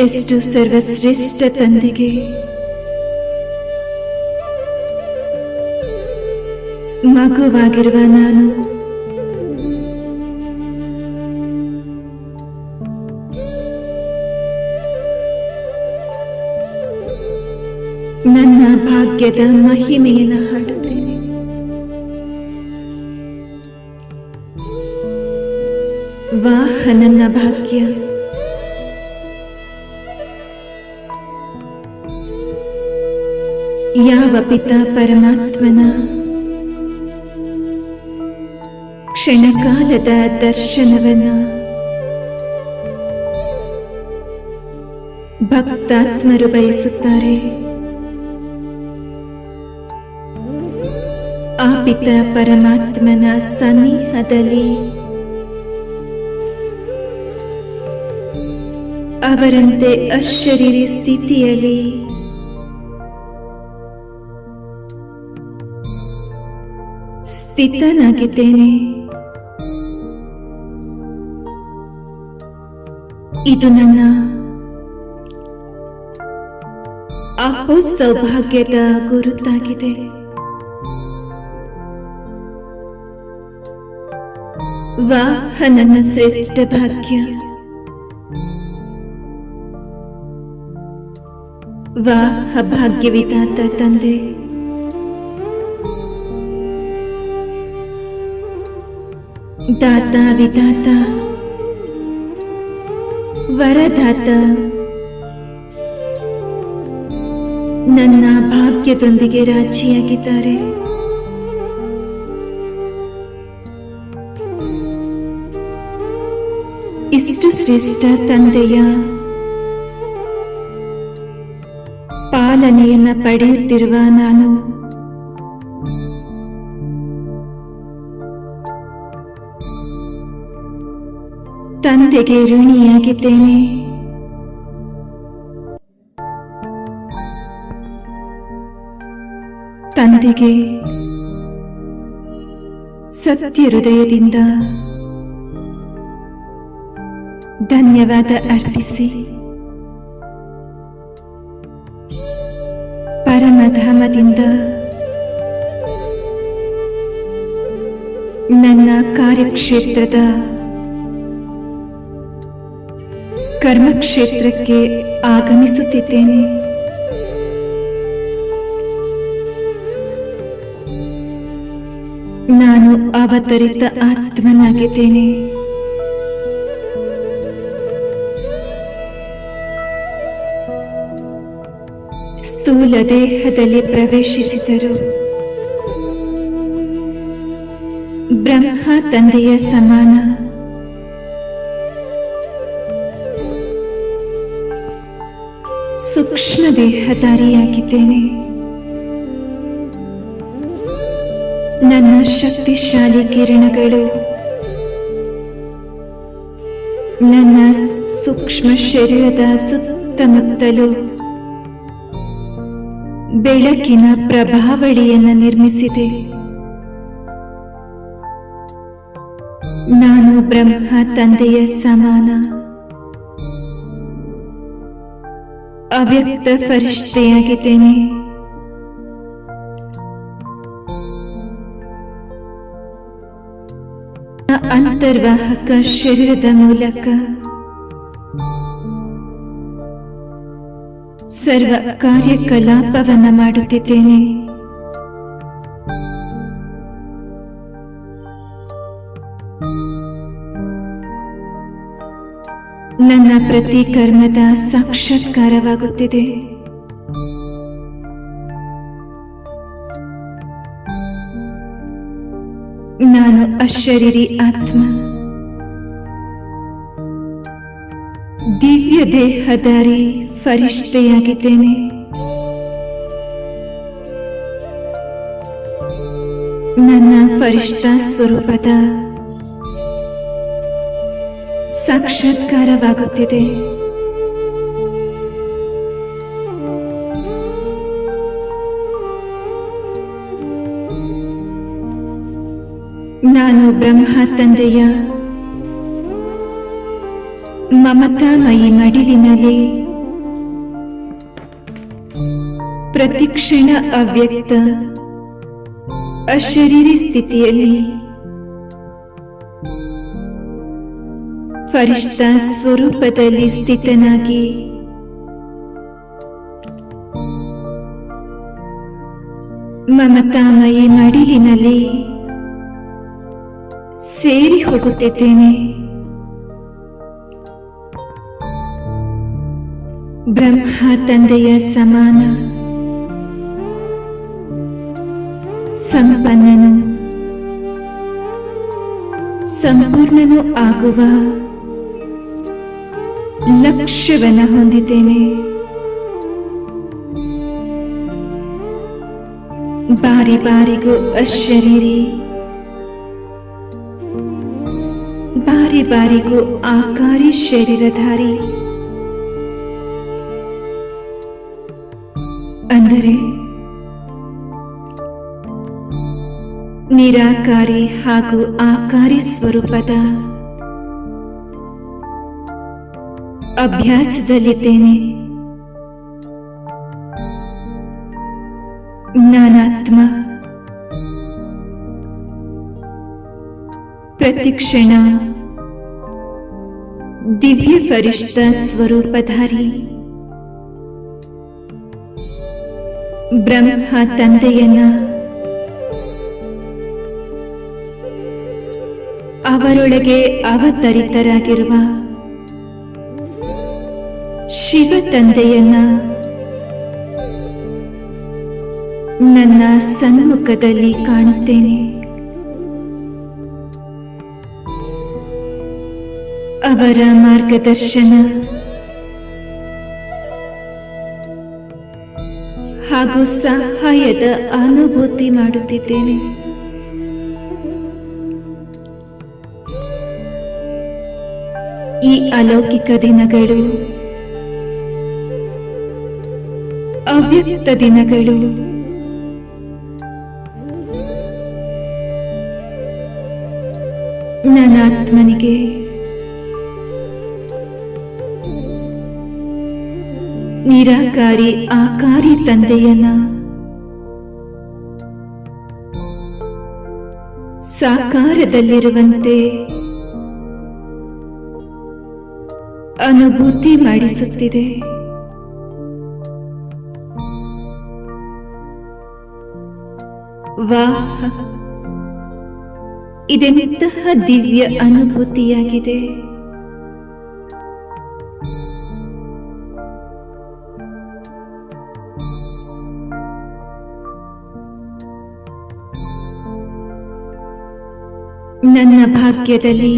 Speaker 1: ಎಷ್ಟು ಸರ್ವಶ್ರೇಷ್ಠ ತಂದೆಗೆ ಮಗುವಾಗಿರುವ ನಾನು ನನ್ನ ಭಾಗ್ಯದ ಮಹಿಮೆಯನ್ನು ಹಾಡುತ್ತೇನೆ. ವಾಹ ನನ್ನ ಭಾಗ್ಯ, ಯಾವ ಪಿತಾ ಪರಮಾತ್ಮನ ಕ್ಷಣಕಾಲದ ದರ್ಶನವನ್ನ ಭಕ್ತಾತ್ಮರು ಬಯಸುತ್ತಾರೆ. ಆ ಪಿತಾ ಪರಮಾತ್ಮನ ಸನಿಹದಲ್ಲಿ ಅವರಂತೆ ಅಶರೀರಿ ಸ್ಥಿತಿಯಲ್ಲಿ ಸ್ಥಿತನಾಗಿದ್ದೇನೆ. ಇದು ನನ್ನ ಅಹೋ ಸೌಭಾಗ್ಯದ ಗುರುತಾಗಿದೆ. ವಾಹ ನನ್ನ ಶ್ರೇಷ್ಠ ಭಾಗ್ಯ, ವಾಹ ಭಾಗ್ಯವಿದಾತ ತಂದೆ, ದಾತ ವಿಧಾತ, ವರದಾತ, ನನ್ನ ಭಾಗ್ಯದೊಂದಿಗೆ ರಾಜಿಯಾಗಿದ್ದಾರೆ. ಇಷ್ಟು ಶ್ರೇಷ್ಠ ತಂದೆಯ ಪಾಲನೆಯನ್ನ ಪಡೆಯುತ್ತಿರುವ ನಾನು ತಂದೆಗೆ ಋಣಿಯಾಗಿದ್ದೇನೆ. ತಂದೆಗೆ ಸತ್ಯ ಹೃದಯದಿಂದ ಧನ್ಯವಾದ ಅರ್ಪಿಸಿ ಪರಮಧಾಮದಿಂದ ನನ್ನ ಕಾರ್ಯಕ್ಷೇತ್ರದ ಕರ್ಮಕ್ಷೇತ್ರಕ್ಕೆ ಆಗಮಿಸುತ್ತಿದ್ದೇನೆ. ನಾನು ಅವತರಿತ ಆತ್ಮನಾಗಿದ್ದೇನೆ. ಸ್ಥೂಲ ದೇಹದಲ್ಲಿ ಪ್ರವೇಶಿಸಿದರು. ಬ್ರಹ್ಮ ತಂದೆಯ ಸಮಾನ. ಸೂಕ್ಷ್ಮ ದೇಹಧಾರಿಯಾಗಿದ್ದೇನೆ. ನನ್ನ ಶಕ್ತಿಶಾಲಿ ಕಿರಣಗಳು ನನ್ನ ಸೂಕ್ಷ್ಮ ಶರೀರದ ಸುತ್ತಮುತ್ತಲೂ ಬೆಳಕಿನ ಪ್ರಭಾವಳಿಯನ್ನು ನಿರ್ಮಿಸಿದೆ. ನಾನು ಬ್ರಹ್ಮ ತಂದೆಯ ಸಮಾನ ಅವ್ಯಕ್ತ ಫರಿಷ್ಠೆಯಾಗಿದ್ದೇನೆ. ಅಂತರ್ವಾಹಕ ಶರೀರದ ಮೂಲಕ ಸರ್ವ ಕಾರ್ಯಕಲಾಪವನ್ನು ಮಾಡುತ್ತಿದ್ದೇನೆ. ನನ್ನ ಪ್ರತಿ ಕರ್ಮದ ಸಾಕ್ಷಾತ್ಕಾರವಾಗುತ್ತಿದೆ. ನಾನು ಅಶರೀರಿ ಆತ್ಮ, ದಿವ್ಯ ದೇಹಧಾರಿ ಫರಿಷ್ಠೆಯಾಗಿದ್ದೇನೆ. ನನ್ನ ಫರಿಷ್ಠ ಸ್ವರೂಪದ ಸಾಕ್ಷಾತ್ಕಾರವಾಗುತ್ತಿದೆ. ನಾನು ಬ್ರಹ್ಮ ತಂದೆಯ ಮಮತಾಮಯಿ ಮಡಿಲಿನಲ್ಲಿ ಪ್ರತಿಕ್ಷಣ ಅವ್ಯಕ್ತ ಅಶರೀರಿ ಸ್ಥಿತಿಯಲ್ಲಿ ಫರಿಷ್ಠ ಸ್ವರೂಪದಲ್ಲಿ ಸ್ಥಿತನಾಗಿ ಮಮತಾಮಯಿ ಮಡಿಲಿನಲ್ಲಿ ಸೇರಿ ಹೋಗುತ್ತಿದ್ದೇನೆ. ಬ್ರಹ್ಮ ತಂದೆಯ ಸಮಾನ ಸಂಪನ್ನನು ಸಂಪೂರ್ಣನು ಆಗುವ ಲಕ್ಷ್ಯವನ್ನು ಹೊಂದಿದ್ದೇನೆ. ಬಾರಿ ಬಾರಿಗೂ ಅಶರೀರಿ, ಬಾರಿ ಬಾರಿಗೂ ಆಕಾರಿ ಶರೀರಧಾರಿ. ಅಂದರೆ ನಿರಾಕಾರಿ ಹಾಗೂ ಆಕಾರಿ ಸ್ವರೂಪದ ಅಭ್ಯಾಸದಲ್ಲಿದ್ದೇನೆ. ನಾನಾತ್ಮ ಪ್ರತಿಕ್ಷಣ ದಿವ್ಯ ಫರಿಷ್ಠ ಸ್ವರೂಪಧಾರಿ ಬ್ರಹ್ಮ ತಂದೆಯನ್ನ ಅವರೊಳಗೆ ಅವತರಿತರಾಗಿರುವ ಶಿವ ತಂದೆಯನ್ನ ನನ್ನ ಸನ್ಮುಖದಲ್ಲಿ ಕಾಣುತ್ತೇನೆ. ಅವರ ಮಾರ್ಗದರ್ಶನ ಹಾಗೂ ಸಹಾಯದ ಅನುಭೂತಿ ಮಾಡುತ್ತಿದ್ದೇನೆ. ಈ ಅಲೌಕಿಕ ದಿನಗಳು ಅವ್ಯಕ್ತ ದಿನಗಳು ನನ್ನ ಆತ್ಮನಿಗೆ ನಿರಾಕಾರಿ ಆಕಾರಿ ತಂದೆಯನ್ನ ಸಾಕಾರದಲ್ಲಿರುವಂತೆ ಅನುಭೂತಿ ಮಾಡಿಸುತ್ತಿದೆ. ವಾಹ್, ಇದೆಂತಹ ದಿವ್ಯ ಅನುಭೂತಿಯಾಗಿದೆ. ನನ್ನ ಭಾಗ್ಯದಲ್ಲಿ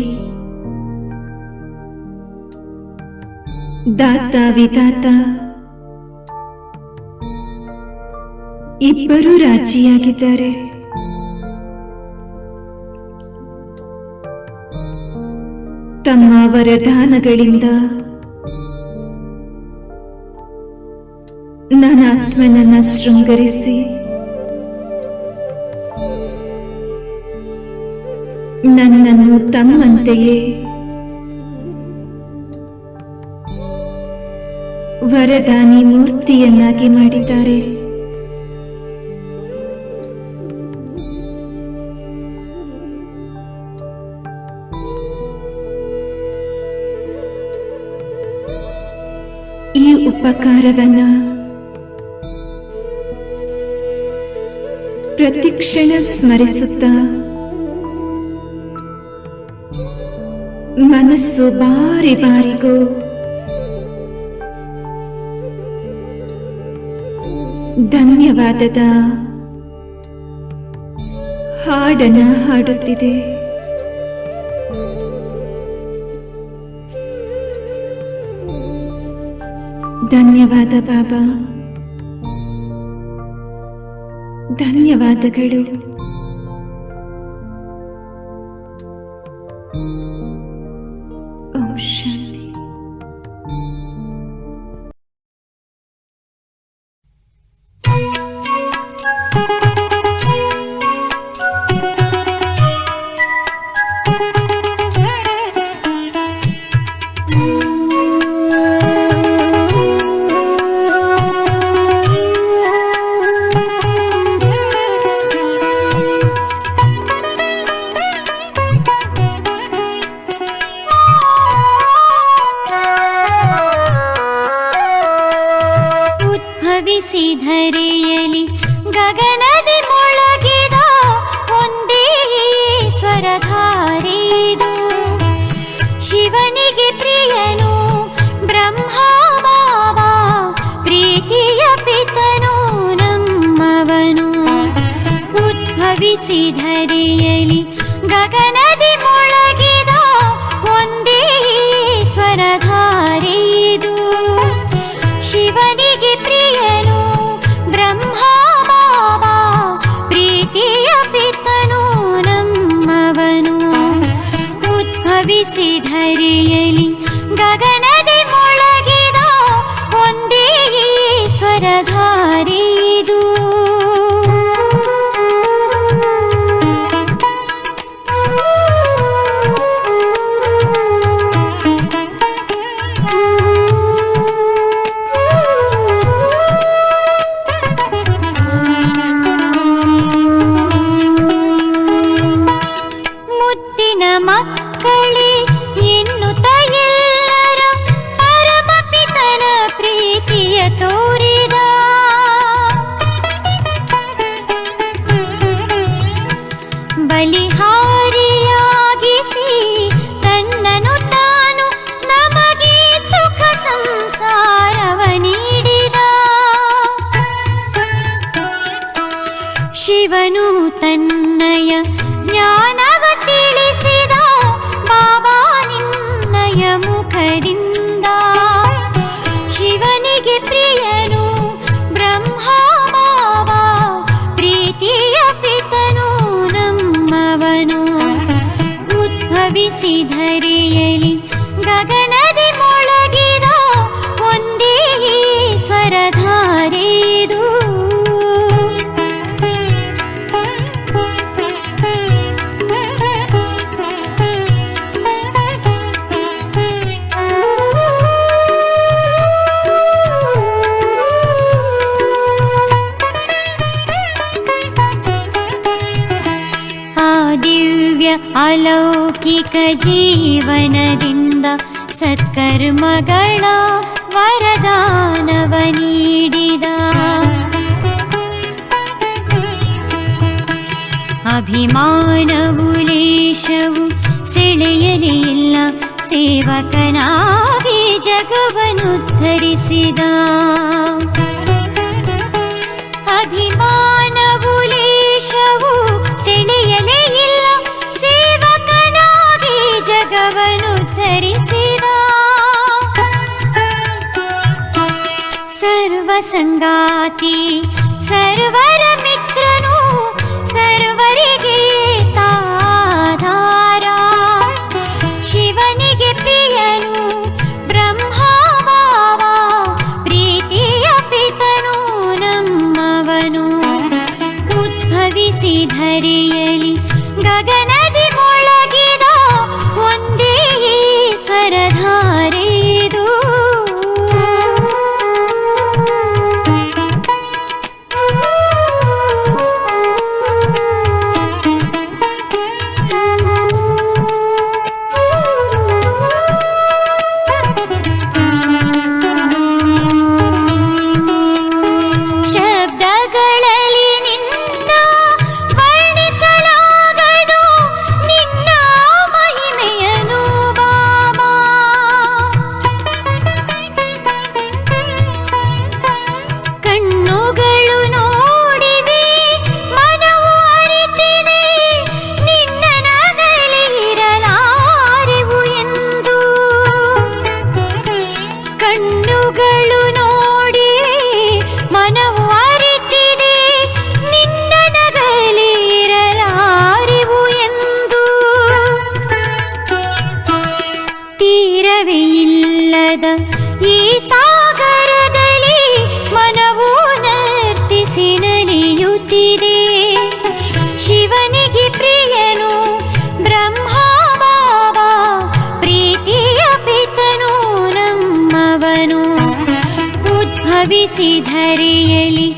Speaker 1: ದಾತ ವಿಧಾತ ಇಬ್ಬರೂ ರಾಜಿಯಾಗಿದ್ದಾರೆ. ತಮ್ಮ ವರದಾನಗಳಿಂದ ನನ್ನ ಆತ್ಮನನ್ನ ಶೃಂಗರಿಸಿ ನನ್ನನ್ನು ತಮ್ಮಂತೆಯೇ ವರದಾನಿ ಮೂರ್ತಿಯನ್ನಾಗಿ ಮಾಡಿದ್ದಾರೆ. ಈ ಉಪಕಾರವನ್ನ ಪ್ರತಿಕ್ಷಣ ಸ್ಮರಿಸುತ್ತಾ ಮನಸ್ಸು ಬಾರಿ ಬಾರಿಗೂ ಧನ್ಯವಾದದ ಹಾಡನ್ನ ಹಾಡುತ್ತಿದೆ. ಧನ್ಯವಾದ ಬಾಬಾ, ಧನ್ಯವಾದಗಳು. ಓಂ ಶಾಂತಿ.
Speaker 3: ಧರೆಯಲಿ ಗಗನದಿ ಮೊಳಗಿದ ಒಂದೇ ಸ್ವರಧಾರಿದು. ಶಿವನಿಗೆ ಪ್ರಿಯನು ಬ್ರಹ್ಮ ಬಾಬಾ, ಪ್ರೀತಿಯ ಪಿತನು ನಮ್ಮವನು. ಉದ್ಭವಿಸಿ ಧರೆಯಲಿ ಗಗನದಿ ಮೊಳಗಿದ ಒಂದೇ ಸ್ವರಧಾರಿದು. ಶಿವನಿಗೆ ಪ್ರಿಯನು ಬ್ರಹ್ಮ ಬಾಬಾ, ಪ್ರೀತಿಯ ಪಿತನು ನಮ್ಮವನು. ಉದ್ಭವಿಸಿ ಧರೆಯಲಿ ಗಗನದಿ ಮೊಳಗಿದ ಒಂದೇ ಸ್ವರಧಾರಿದು. ಮಕ್ಕಳೇ ಎನ್ನುತ್ತ ಎಲ್ಲರ ಪರಮಪಿತನ ಪ್ರೀತಿಯ ತೋರಿದ. ಬಲಿಹಾರಿಯಾಗಿಸಿ ತನ್ನನು ತಾನು ನಮಗೆ ಸುಖ ಸಂಸಾರವ ನೀಡಿದ. ಶಿವನು ತನ್ನಯ ಜ್ಞಾನವ ತಿಳಿಸಿದ ಬಾಬಾ ನಿನ್ನಯ ಮುಖದಿಂದ. ಶಿವನಿಗೆ ಪ್ರಿಯನು ಬ್ರಹ್ಮ ಬಾಬಾ, ಪ್ರೀತಿಯ ಪಿತನು ನಮ್ಮವನು. ಉದ್ಭವಿಸಿ ಧರೆಯಲಿ ಗಗನದಿ ಮೊಳಗಿದ ಒಂದೇ ಸ್ವರಧಾರೆದು. ಅಲೌಕಿಕ ಜೀವನದಿಂದ ಸತ್ಕರ್ಮಗಳ ವರದಾನವ ನೀಡಿದ. ಅಭಿಮಾನವು ಲೇಷವು ಸೆಳೆಯಲೇ ಇಲ್ಲ, ಸೇವಕನಾಗಿ ಜಗವನ್ನು ಧರಿಸಿದ. ಅಭಿಮಾನವು ಲೇಷವು ಸೆಳೆಯಲೇ ಇಲ್ಲ, ಸೇವಕನಾಗಿ ಜಗವನ್ನು ಧರಿಸಿದ. ಸರ್ವ ಸಂಗಾತಿ ಸರ್ವರ ಮಿತ್ರನು, ಸರ್ವರಿಗೆ ತಾಧಾರ. ಶಿವನಿಗೆ ಪ್ರಿಯನು ಬ್ರಹ್ಮ ಬಾಬಾ, ಪ್ರೀತಿಯ ಪಿತನು ನಮ್ಮವನು. ಉದ್ಭವಿಸಿ ಧರೆಯಲಿ ಗಗನದಿ ಮೊಳಗಿದ ಒಂದೇ ಸ್ವರಧಾರೆದು. ಶಬ್ದಗಳಲ್ಲಿ ನಿನ್ನ ವರ್ಣಿಸಲಾಗದು ನಿನ್ನ ಮಹಿಮೆಯನು ಬಾಬಾ. ಕಣ್ಣುಗಳು ನೋಡಿವೆ, ಮನವು ಅರಿತಿದೆ, ನಿನ್ನ ನಗಲಿರಲಾರೆವು ಎಂದು. ಕಣ್ಣುಗಳು ನೋಡಿವೆ, ಮನವು ಅರಿತಿದೆ, ನಿನ್ನ ನಗಲಿರಲಾರೆವು ಎಂದು. ತೀರವೇ ಇಲ್ಲದ ಈ ಸಾಗರದಲ್ಲಿ ಮನವು ನರ್ತಿಸಿ ನಲಿಯುತ್ತಿದೆ. ಶಿವನಿಗೆ ಪ್ರಿಯನು ಬ್ರಹ್ಮ ಬಾಬಾ, ಪ್ರೀತಿಯ ಪಿತನು ನಮ್ಮವನು. ಉದ್ಭವಿಸಿ ಧರೆಯಲಿ